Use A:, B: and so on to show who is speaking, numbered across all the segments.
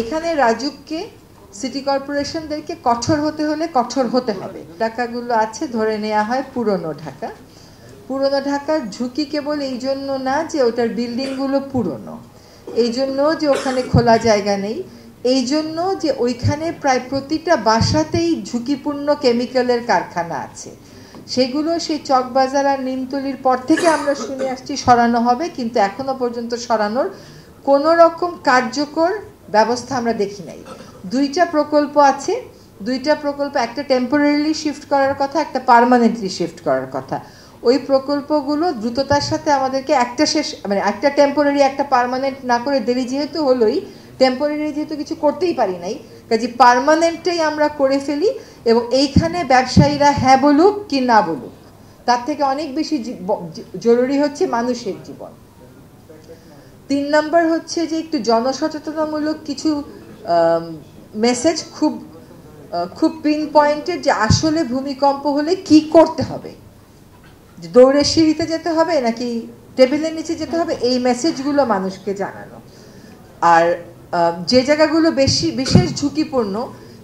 A: এখানে রাজুককে সিটি কর্পোরেশনদেরকে কঠোর হতে হলে কঠোর হতে হবে। টাকাগুলো আছে ধরে নেওয়া হয় পুরনো ঢাকা। পুরনো ঢাকার ঝুঁকি কেবল এই জন্য না যে ওটার বিল্ডিংগুলো পুরনো, এই জন্য যে ওখানে খোলা জায়গা নেই, এই জন্য যে ওইখানে প্রায় প্রতিটা বাসাতেই ঝুঁকিপূর্ণ কেমিক্যালের কারখানা আছে। সেগুলো সেই চকবাজার আর নিমতলির পর থেকে আমরা শুনে আসছি সরানো হবে, কিন্তু এখনো পর্যন্ত সরানোর কোনো রকম কার্যকর ব্যবস্থা আমরা দেখি নাই। দুইটা প্রকল্প আছে, দুইটা প্রকল্প, একটা টেম্পোরারিলি শিফট করার কথা, একটা পার্মানেন্টলি শিফট করার কথা। ওই প্রকল্পগুলো দ্রুততার সাথে আমাদেরকে একটা শেষ, মানে একটা টেম্পোরারি একটা পার্মানেন্ট না করে দেরি যেহেতু হলোই, টেম্পোরারি যেহেতু কিছু করতেই পারি নাই, কাজে পার্মানেন্টটাই আমরা করে ফেলি এবং এইখানে ব্যবসায়ীরা হ্যাঁ বলুক কি না বলুক, তার থেকে অনেক বেশি জরুরি হচ্ছে মানুষের জীবন। 3 নম্বর হচ্ছে যে একটু জনসচেতনামূলক কিছু মেসেজ, খুব পিন পয়েন্টেড, যে আসলে ভূমিকম্প হলে কি করতে হবে, দৌড়ে সিঁড়িতে যেতে হবে নাকি টেবিলের নিচে যেতে হবে, এই মেসেজগুলো মানুষকে জানানো। আর যে জায়গাগুলো বিশেষ ঝুঁকিপূর্ণ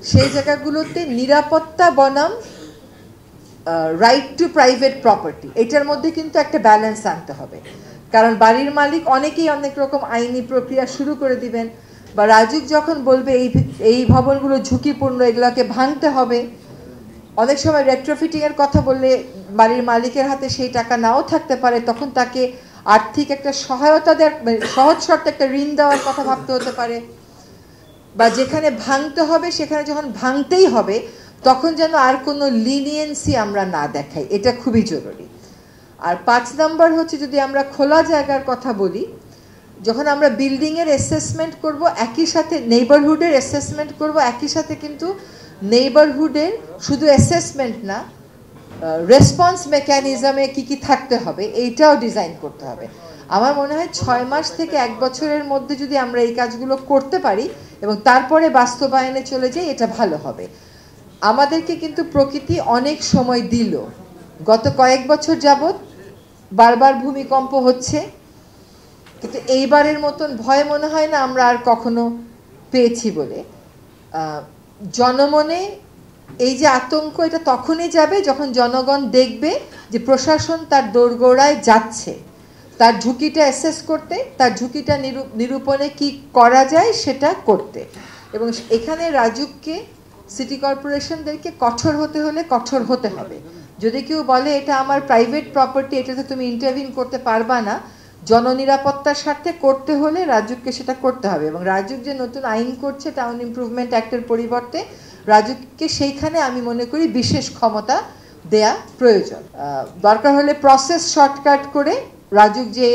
A: সেই জায়গাগুলোতে নিরাপত্তা বনাম রাইট টু প্রাইভেট প্রপার্টি, এটার মধ্যে কিন্তু একটা ব্যালেন্স আনতে হবে। কারণ বাড়ির মালিক অনেকেই অনেক রকম আইনি প্রক্রিয়া শুরু করে দিবেন, বা রাজুক যখন বলবে এই ভবনগুলো ঝুঁকিপূর্ণ, এগুলোকে ভাঙতে হবে, অনেক সময় রেট্রোফিটিংয়ের কথা বললে বাড়ির মালিকের হাতে সেই টাকা নাও থাকতে পারে, তখন তাকে আর্থিক একটা সহায়তা দেওয়ার, সহজ শর্তে একটা ঋণ দেওয়ার কথা ভাবতে হতে পারে। বা যেখানে ভাঙতে হবে সেখানে যখন ভাঙতেই হবে তখন যেন আর কোনো লিনিয়েন্সি আমরা না দেখাই, এটা খুবই জরুরি। আর 5 নম্বর হচ্ছে, যদি আমরা খোলা জায়গার কথা বলি, যখন আমরা বিল্ডিংয়ের অ্যাসেসমেন্ট করব, একই সাথে নেইবারহুডের অ্যাসেসমেন্ট করব, একই সাথে কিন্তু নেইবারহুডের শুধু অ্যাসেসমেন্ট না, রেসপন্স মেকানিজমে কি থাকতে হবে এইটাও ডিজাইন করতে হবে। আমার মনে হয় 6 মাস থেকে 1 বছরের মধ্যে যদি আমরা এই কাজগুলো করতে পারি এবং তারপরে বাস্তবায়নে চলে যাই, এটা ভালো হবে। আমাদেরকে কিন্তু প্রকৃতি অনেক সময় দিল, গত কয়েক বছর যাবৎ বারবার ভূমিকম্প হচ্ছে, কিন্তু এইবারের মতন ভয় মনে হয় না আমরা আর কখনো পেয়েছি বলে। জনমনে এই যে আতঙ্ক, এটা তখনই যাবে যখন জনগণ দেখবে যে প্রশাসন তার দোরগোড়ায় যাচ্ছে তার ঝুঁকিটা অ্যাসেস করতে, তার ঝুঁকিটা নিরূপণে কি করা যায় সেটা করতে। এবং এখানে রাজুককে সিটি কর্পোরেশনদেরকে কঠোর হতে হলে কঠোর হতে হবে। যদি কেউ বলে এটা আমার প্রাইভেট প্রপার্টি, এটাতে তুমি ইন্টারভিন করতে পারবা না, জননিরাপত্তার স্বার্থে করতে হলে রাজুককে সেটা করতে হবে। এবং রাজুক যে নতুন আইন করছে টাউন ইমপ্রুভমেন্ট অ্যাক্টের পরিবর্তে, রাজুককে সেইখানে আমি মনে করি বিশেষ ক্ষমতা দেয়া প্রয়োজন। দরকার হলে প্রসেস শর্টকাট করে রাজুক যে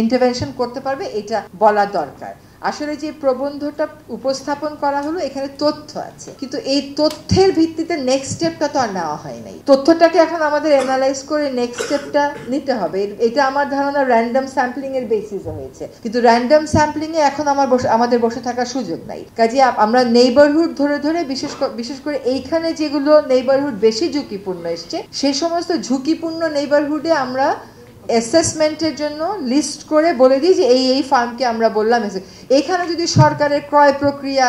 A: ইন্টারভেনশন করতে পারবে এটা বলা দরকার। আসলে যে প্রবন্ধটা উপস্থাপন করা হলো এখানে তথ্য আছে, কিন্তু এই তথ্যের ভিত্তিতে নেক্সট স্টেপটা তো আর নেওয়া হয় নাই। তথ্যটাকে এখন আমাদের অ্যানালাইজ করে নেক্সট স্টেপটা নিতে হবে। এটা আমার ধারণা র্যান্ডম স্যাম্পলিং এর বেসিসে হয়েছে, কিন্তু র্যান্ডম স্যাম্পলিং এ এখন আমাদের বসে থাকার সুযোগ নাই। কাজে আমরা নেইবারহুড ধরে ধরে বিশেষ করে এইখানে যেগুলো নেইবারহুড বেশি ঝুঁকিপূর্ণ এসছে, সেই সমস্ত ঝুঁকিপূর্ণ নেইবারহুডে আমরা অ্যাসেসমেন্টের জন্য লিস্ট করে বলে দিই যে এই ফার্মকে আমরা বললাম। এখানে যদি সরকারের ক্রয় প্রক্রিয়া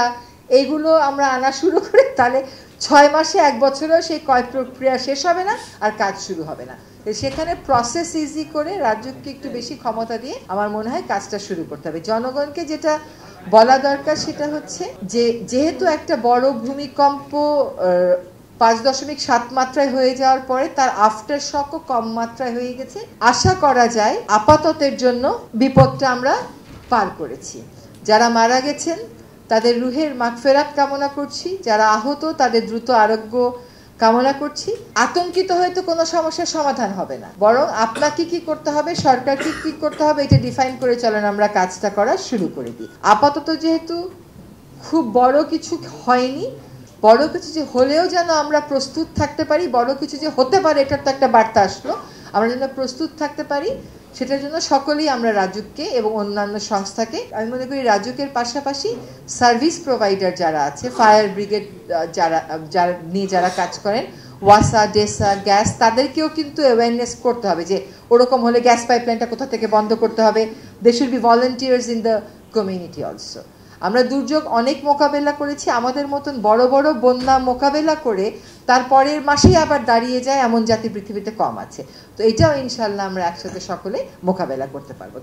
A: এইগুলো আমরা আনা শুরু করি, তাহলে 6 মাসে 1 বছরেও সেই ক্রয় প্রক্রিয়া শেষ হবে না আর কাজ শুরু হবে না। সেখানে প্রসেস ইজি করে রাজ্যকে একটু বেশি ক্ষমতা দিয়ে আমার মনে হয় কাজটা শুরু করতে হবে। জনগণকে যেটা বলা দরকার সেটা হচ্ছে যে যেহেতু একটা বড় ভূমিকম্প 5.7 মাত্রায় হয়ে যাওয়ার পরে তার আফটার শকও কম মাত্রায় হয়ে গেছে, আশা করা যায় আপাততের জন্য বিপদটা আমরা পার করেছি। যারা মারা গেছেন তাদের রুহের মাগফিরাত কামনা করছি, যারা আহত তাদের দ্রুত আরোগ্য কামনা করছি। আতঙ্কিত হয়তো কোনো সমস্যার সমাধান হবে না, বরং আপনাকে কি করতে হবে, সরকারকে কি করতে হবে, এটা ডিফাইন করে চলেন আমরা কাজটা করা শুরু করে দিই। আপাতত যেহেতু খুব বড় কিছু হয়নি, বড় কিছু যে হলেও যেন আমরা প্রস্তুত থাকতে পারি, বড় কিছু যে হতে পারে এটার তো একটা বার্তা আসলো, আমরা যেন প্রস্তুত থাকতে পারি সেটার জন্য সকলেই আমরা রাজুককে এবং অন্যান্য সংস্থাকে, আমি মনে করি রাজুকের পাশাপাশি সার্ভিস প্রোভাইডার যারা আছে, ফায়ার ব্রিগেড যারা কাজ করেন, ওয়াসা, ডেসা, গ্যাস, তাদেরকেও কিন্তু অ্যাওয়ারনেস করতে হবে যে ওরকম হলে গ্যাস পাইপলাইনটা কোথা থেকে বন্ধ করতে হবে। They should be volunteers in the community also. আমরা দুর্যোগ অনেক মোকাবেলা করেছি, আমাদের মতন বড় বড় বন্যা মোকাবেলা করে তারপরের মাসেই আবার দাঁড়িয়ে যায় এমন জাতি পৃথিবীতে কম আছে। তো এটাও ইনশাল্লাহ আমরা একসাথে সকলে মোকাবেলা করতে পারবো।